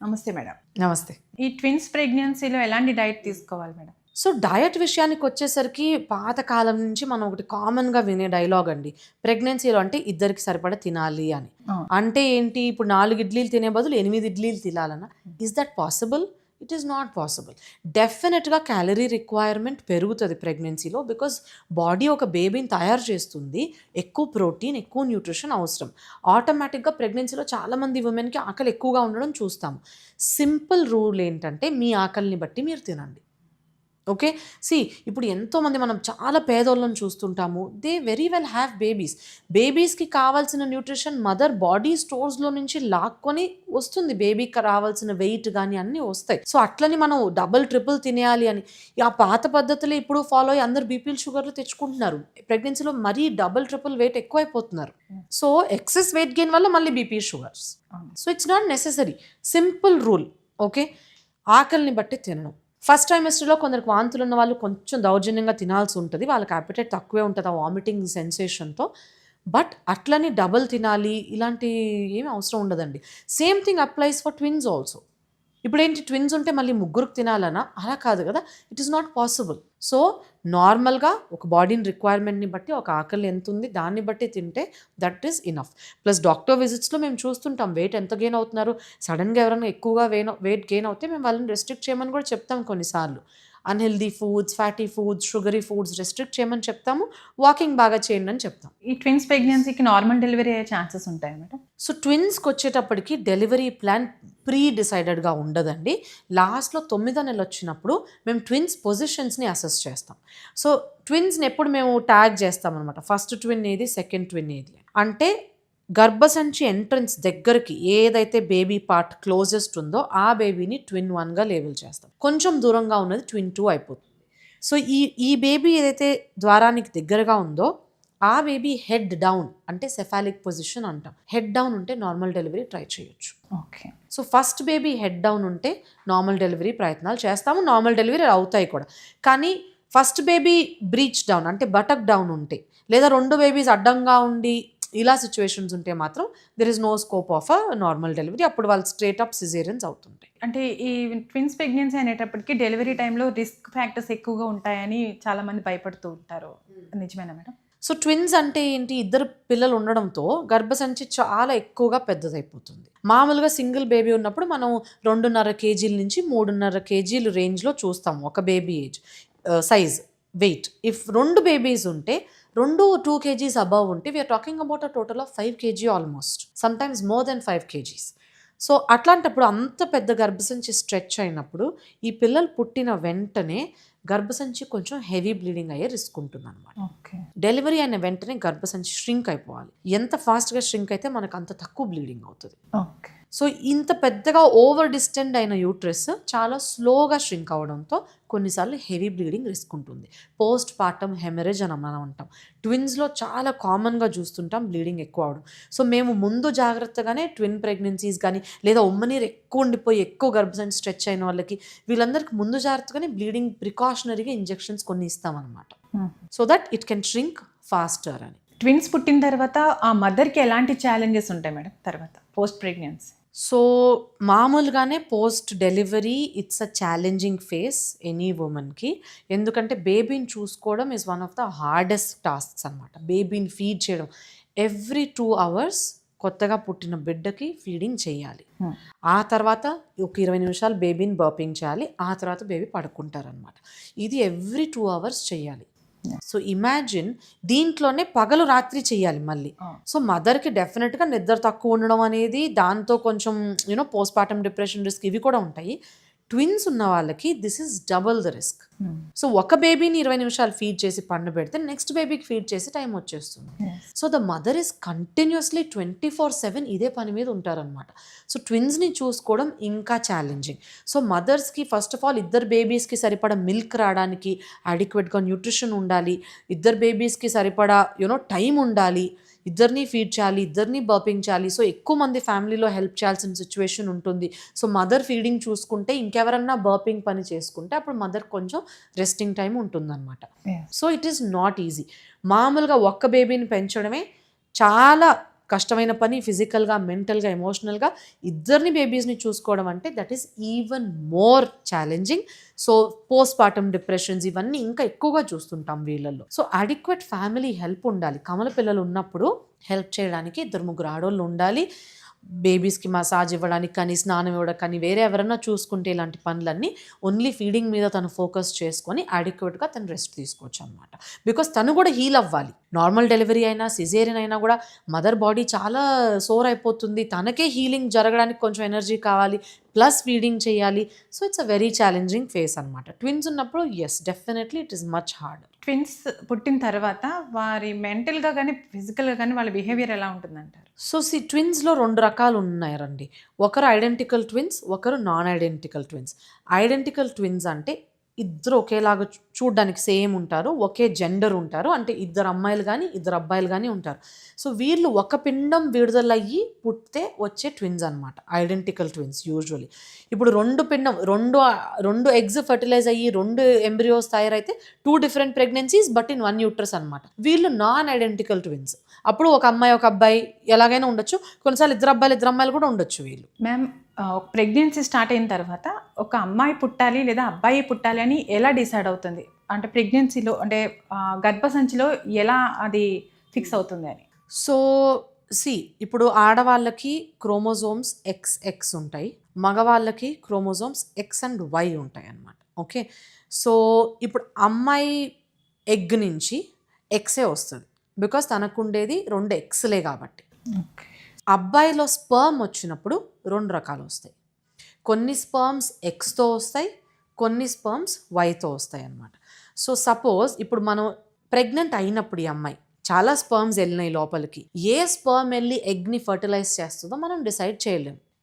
నమస్తే మేడం. నమస్తే. ఈ ట్విన్స్ ప్రెగ్నెన్సీలో ఎలాంటి డైట్ తీసుకోవాలి మేడం? సో, డయట్ విషయానికి వచ్చేసరికి పాతకాలం నుంచి మనం ఒకటి కామన్‌గా వినే డైలాగ్ అండి. ప్రెగ్నెన్సీలో అంటే ఇద్దరికి సరిపడా తినాలి అని. అవును. అంటే ఏంటి, ఇప్పుడు 4 ఇడ్లీలు తినే బదులు 8 ఇడ్లీలు తినాలనా? Is that possible? It is not possible. డెఫినెట్‌గా క్యాలరీ రిక్వైర్మెంట్ పెరుగుతది ప్రెగ్నెన్సీలో. బికాజ్ బాడీ ఒక బేబీని తయారు చేస్తుంది. ఎక్కువ ప్రోటీన్, ఎక్కువ న్యూట్రిషన్ అవసరం. ఆటోమేటిక్‌గా ప్రెగ్నెన్సీలో చాలామంది వుమెన్‌కి ఆకలి ఎక్కువగా ఉండడం చూస్తాము. సింపుల్ రూల్ ఏంటంటే, మీ ఆకలిని బట్టి మీరు తినండి. ఓకే. ఇప్పుడు ఎంతోమంది మనం చాలా పేదోళ్ళని చూస్తుంటాము. They very well have babies. బేబీస్‌కి కావాల్సిన న్యూట్రిషన్ మదర్ బాడీ స్టోర్స్‌లో నుంచి లాక్కొని వస్తుంది. బేబీకి రావాల్సిన వెయిట్ గాని అన్నీ వస్తాయి. సో, అట్లని మనం డబుల్, ట్రిపుల్ తినేయాలి అని ఆ పాత పద్ధతులే ఇప్పుడు ఫాలో అయ్యి అందరూ బీపీలు, షుగర్‌లు తెచ్చుకుంటున్నారు. ప్రెగ్నెన్సీలో మరీ డబుల్, ట్రిపుల్ వెయిట్ ఎక్కువైపోతున్నారు. సో, ఎక్సెస్ వెయిట్ గెయిన్ వల్ల మళ్ళీ బీపీ, షుగర్స్. అవును. So, it's not necessary. Simple rule. Okay. ఆకలిని బట్టి తినడం. ఫస్ట్ ట్రైమెస్టర్‌లో కొందరికి వాంతులున్న వాళ్ళు కొంచెం దౌర్జన్యంగా తినాల్సి ఉంటది. వాళ్ళకి అపెటైట్ తక్కువే ఉంటది ఆ వామిటింగ్ సెన్సేషన్‌తో. బట్ అట్లని డబుల్ తినాలి ఇలాంటి ఏమి అవసరం ఉండదండి. Same thing applies for twins also. ఇప్పుడేంటి, ట్విన్స్ ఉంటే మళ్ళీ ముగ్గురికి తినాలనా? అలా కాదు గదా! It is not possible. So, నార్మల్‌గా ఒక బాడీని రిక్వైర్మెంట్‌ని బట్టి ఒక ఆకలి ఎంతుంది దాన్ని బట్టి తింటే that is enough. Plus doctor విజిట్స్‌లో మేము చూస్తుంటాం వెయిట్ ఎంత గెయిన్ అవుతున్నారు. సడెన్‌గా ఎవరైనా ఎక్కువగా వెయిట్ గెయిన్ అవుతే మేము వాళ్ళని రెస్ట్రిక్ట్ చేయమని కూడా చెప్తాం కొన్నిసార్లు. Unhealthy foods, fatty foods, sugary foods restrict చేయమని చెప్తాము. వాకింగ్ బాగా చేయండి అని చెప్తాం. ఈ ట్విన్స్ ప్రెగ్నెన్సీకి నార్మల్ డెలివరీ అయ్యే ఛాన్సెస్ ఉంటాయా మేడం? సో, ట్విన్స్‌కొచ్చేటప్పటికి డెలివరీ ప్లాన్ ప్రీ డిసైడెడ్‌గా ఉండదండి. లాస్ట్‌లో 9వ నెల వచ్చినప్పుడు మేము ట్విన్స్ పొజిషన్స్‌ని అసెస్ చేస్తాం. సో, ట్విన్స్‌ని ఎప్పుడు మేము ట్యాగ్ చేస్తామనమాట. ఫస్ట్ ట్విన్ ఏది, సెకండ్ ట్విన్ ఏది అని. అంటే గర్భసంచి ఎంట్రన్స్ దగ్గరికి ఏదైతే బేబీ పార్ట్ క్లోజెస్ట్ ఉందో ఆ బేబీని ట్విన్ 1గా లేబుల్ చేస్తాం. కొంచెం దూరంగా ఉన్నది ట్విన్ 2 అయిపోతుంది. సో, ఈ బేబీ ఏదైతే ద్వారానికి దగ్గరగా ఉందో ఆ బేబీ హెడ్ డౌన్ అంటే సెఫాలిక్ పొజిషన్ అంటాం. హెడ్ డౌన్ ఉంటే నార్మల్ డెలివరీ ట్రై చేయొచ్చు. Okay. So, first baby head down ఉంటే నార్మల్ డెలివరీ ప్రయత్నాలు చేస్తాము. నార్మల్ డెలివరీ అవుతాయి కూడా. కానీ ఫస్ట్ బేబీ బ్రీచ్ డౌన్ అంటే బటక్ డౌన్ ఉంటే, లేదా 2 బేబీస్ అడ్డంగా ఉండి ఇలా సిచ్యువేషన్స్ ఉంటే మాత్రం there is no scope of a normal delivery. అప్పుడు వాళ్ళు స్ట్రెయిట్ అప్ సిజేరియన్స్ అవుతుంటాయి. అంటే ఈ ట్విన్స్ ప్రెగ్నెన్సీ అనేటప్పటికి డెలివరీ టైంలో రిస్క్ ఫ్యాక్టర్స్ ఎక్కువగా ఉంటాయని చాలామంది భయపడుతూ ఉంటారు. నిజమేనా మేడం? సో, ట్విన్స్ అంటే ఏంటి, ఇద్దరు పిల్లలు ఉండడంతో గర్భసంచి చాలా ఎక్కువగా పెద్దదైపోతుంది. మామూలుగా సింగిల్ బేబీ ఉన్నప్పుడు మనం 2.5 కేజీల నుంచి 3.5 కేజీలు రేంజ్‌లో చూస్తాం ఒక baby size, weight. If 2 babies ఉంటే 2 కేజీస్ అబవ్ ఉంటే we are talking about a total of 5 KG almost. Sometimes more than 5 KGs. So, అట్లాంటప్పుడు అంత పెద్ద గర్భసంచి స్ట్రెచ్ అయినప్పుడు ఈ పిల్లలు పుట్టిన వెంటనే గర్భసంచి కొంచెం హెవీ బ్లీడింగ్ అయ్యే రిస్క్ ఉంటుందన్నమాట. ఓకే. డెలివరీ అయిన వెంటనే గర్భసంచి ష్రింక్ అయిపోవాలి. ఎంత ఫాస్ట్‌గా ష్రింక్ అయితే మనకు అంత తక్కువ బ్లీడింగ్ అవుతది. ఓకే. సో, ఇంత పెద్దగా ఓవర్ డిస్టెండ్ అయిన యూట్రస్ చాలా స్లోగా ష్రింక్ అవ్వడంతో కొన్నిసార్లు హెవీ బ్లీడింగ్ రిస్క్ ఉంటుంది. పోస్ట్ పార్టమ్ హెమరేజ్ అని మనం అంటాం. ట్విన్స్‌లో చాలా కామన్‌గా చూస్తుంటాం బ్లీడింగ్ ఎక్కువ అవ్వడం. సో, మేము ముందు జాగ్రత్తగానే ట్విన్ ప్రెగ్నెన్సీస్ గానీ, లేదా ఉమ్మనీరు ఎక్కువ ఉండిపోయి ఎక్కువ గర్భసంచి స్ట్రెచ్ అయిన వాళ్ళకి వీళ్ళందరికీ ముందు జాగ్రత్తగానే బ్లీడింగ్ ప్రికాషనరీగా ఇంజెక్షన్స్ కొన్ని ఇస్తామన్నమాట. So that it can shrink faster అని. ట్విన్స్ పుట్టిన తర్వాత ఆ మదర్‌కి ఎలాంటి ఛాలెంజెస్ ఉంటాయి మేడం తర్వాత పోస్ట్ ప్రెగ్నెన్సీ? సో, మామూలుగానే post delivery it's a challenging phase any వుమన్‌కి. ఎందుకంటే బేబీని చూసుకోవడం is one of the hardest tasks అనమాట. బేబీని ఫీడ్ చేయడం. ఎవ్రీ 2 అవర్స్ కొత్తగా పుట్టిన బిడ్డకి ఫీడింగ్ చేయాలి. ఆ తర్వాత ఒక 20 నిమిషాలు బేబీని బర్పింగ్ చేయాలి. ఆ తర్వాత బేబీ పడుకుంటారనమాట. ఇది ఎవ్రీ 2 అవర్స్ చేయాలి. సో, ఇమాజిన్ దీంట్లోనే పగలు రాత్రి చేయాలి మళ్ళీ. సో, మదర్‌కి డెఫినెట్‌గా నిద్ర తక్కువ ఉండడం అనేది, దాంతో కొంచెం పోస్ట్ పార్టమ్ డిప్రెషన్ రిస్క్ ఇవి కూడా ఉంటాయి. ట్విన్స్ ఉన్న వాళ్ళకి this is double the risk. So, ఒక బేబీని 20 నిమిషాలు ఫీడ్ చేసి పండబెడితే నెక్స్ట్ బేబీకి ఫీడ్ చేసి టైం వచ్చేస్తుంది. So, the mother is continuously 24/7 ఇదే పని మీద ఉంటారనమాట. సో, ట్విన్స్‌ని చూసుకోవడం ఇంకా ఛాలెంజింగ్. సో, మదర్స్‌కి ఫస్ట్ ఆఫ్ ఆల్ ఇద్దరు బేబీస్‌కి సరిపడా మిల్క్ రావడానికి అడిక్వేట్‌గా న్యూట్రిషన్ ఉండాలి. ఇద్దరు బేబీస్‌కి సరిపడా టైం ఉండాలి. ఇద్దరిని ఫీడ్ చేయాలి, ఇద్దరిని బర్పింగ్ చేయాలి. సో, ఎక్కువ మంది ఫ్యామిలీలో హెల్ప్ చేయాల్సిన సిచ్యువేషన్ ఉంటుంది. సో, మదర్ ఫీడింగ్ చూసుకుంటే ఇంకెవరన్నా బర్పింగ్ పని చేసుకుంటే అప్పుడు మదర్ కొంచెం రెస్టింగ్ టైం ఉంటుందన్నమాట. So, it is not easy. మామూలుగా ఒక్క బేబీని పెంచడమే చాలా కష్టమైన పని ఫిజికల్గా, మెంటల్గా, ఎమోషనల్గా ఇద్దరిని బేబీస్ని చూసుకోవడం అంటే that is even more challenging. So post partum depressions ఇవన్నీ ఇంకా ఎక్కువగా చూస్తుంటాం వీళ్ళల్లో. సో అడిక్వేట్ ఫ్యామిలీ హెల్ప్ ఉండాలి. కమల పిల్లలు ఉన్నప్పుడు హెల్ప్ చేయడానికి 2-3 ఆడోళ్ళు ఉండాలి. బేబీస్కి మసాజ్ ఇవ్వడానికి కానీ, స్నానం ఇవ్వడానికి కానీ, వేరే ఎవరన్నా చూసుకుంటే ఇలాంటి పనులన్నీ ఓన్లీ ఫీడింగ్ మీద తను ఫోకస్ చేసుకొని అడిక్వేట్గా తను రెస్ట్ తీసుకోవచ్చు అనమాట. బికాస్ తను కూడా హీల్ అవ్వాలి. నార్మల్ డెలివరీ అయినా సిజేరియన్ అయినా కూడా మదర్ బాడీ చాలా సోర్ అయిపోతుంది. తనకే హీలింగ్ జరగడానికి కొంచెం ఎనర్జీ కావాలి, ప్లస్ ఫీడింగ్ చేయాలి. So it's a very challenging phase అనమాట. ట్విన్స్ ఉన్నప్పుడు yes definitely it is much hard. Twins పుట్టిన తర్వాత వారి మెంటల్గా కానీ ఫిజికల్గా కానీ వాళ్ళ బిహేవియర్ ఎలా ఉంటుందంటారు? సో ట్విన్స్లో 2 రకాలు ఉన్నారండి. ఒకరు ఐడెంటికల్ ట్విన్స్, ఒకరు non identical twins. Identical twins అంటే ఇద్దరు ఒకేలాగా చూడ్డానికి సేమ్ ఉంటారు, ఒకే జెండర్ ఉంటారు. అంటే 2 అమ్మాయిలు కానీ 2 అబ్బాయిలు కానీ ఉంటారు. సో వీళ్ళు ఒక పిండం విడుదలయ్యి పుట్టితే వచ్చే ట్విన్స్ అనమాట ఐడెంటికల్ ట్విన్స్ యూజువలీ. ఇప్పుడు 2 ఎగ్స్ ఫర్టిలైజ్ అయ్యి 2 ఎంబ్రియోస్ తయారైతే 2 different pregnancies but in 1 uterus అనమాట. వీళ్ళు నాన్ ఐడెంటికల్ ట్విన్స్. అప్పుడు ఒక అమ్మాయి ఒక అబ్బాయి ఎలాగైనా ఉండొచ్చు, కొన్నిసార్లు 2 అబ్బాయిలు 2 అమ్మాయిలు కూడా ఉండొచ్చు వీళ్ళు. మ్యామ్, ప్రెగ్నెన్సీ స్టార్ట్ అయిన తర్వాత ఒక అమ్మాయి పుట్టాలి లేదా అబ్బాయి పుట్టాలి అని ఎలా డిసైడ్ అవుతుంది? అంటే ప్రెగ్నెన్సీలో అంటే గర్భసంచిలో ఎలా అది ఫిక్స్ అవుతుంది అని? సో ఇప్పుడు ఆడవాళ్ళకి క్రోమోజోమ్స్ XX ఉంటాయి, మగవాళ్ళకి క్రోమోజోమ్స్ X అండ్ Y ఉంటాయి అన్నమాట. ఓకే, సో ఇప్పుడు అమ్మాయి ఎగ్ నుంచి ఎక్సే వస్తుంది, బికాస్ తనకుండేది 2 ఎక్స్లే కాబట్టి. అబ్బాయిలో స్పర్మ్ వచ్చినప్పుడు 2 రకాలు వస్తాయి. కొన్ని స్పర్మ్స్ ఎక్స్తో వస్తాయి, కొన్ని స్పర్మ్స్ వైతో వస్తాయి అన్నమాట. సో సపోజ్ ఇప్పుడు మనం ప్రెగ్నెంట్ అయినప్పుడు ఈ అమ్మాయి చాలా స్పర్మ్స్ వెళ్ళినాయి లోపలికి, ఏ స్పర్మ్ వెళ్ళి ఎగ్ని ఫర్టిలైజ్ చేస్తుందో మనం డిసైడ్ చేయలేము.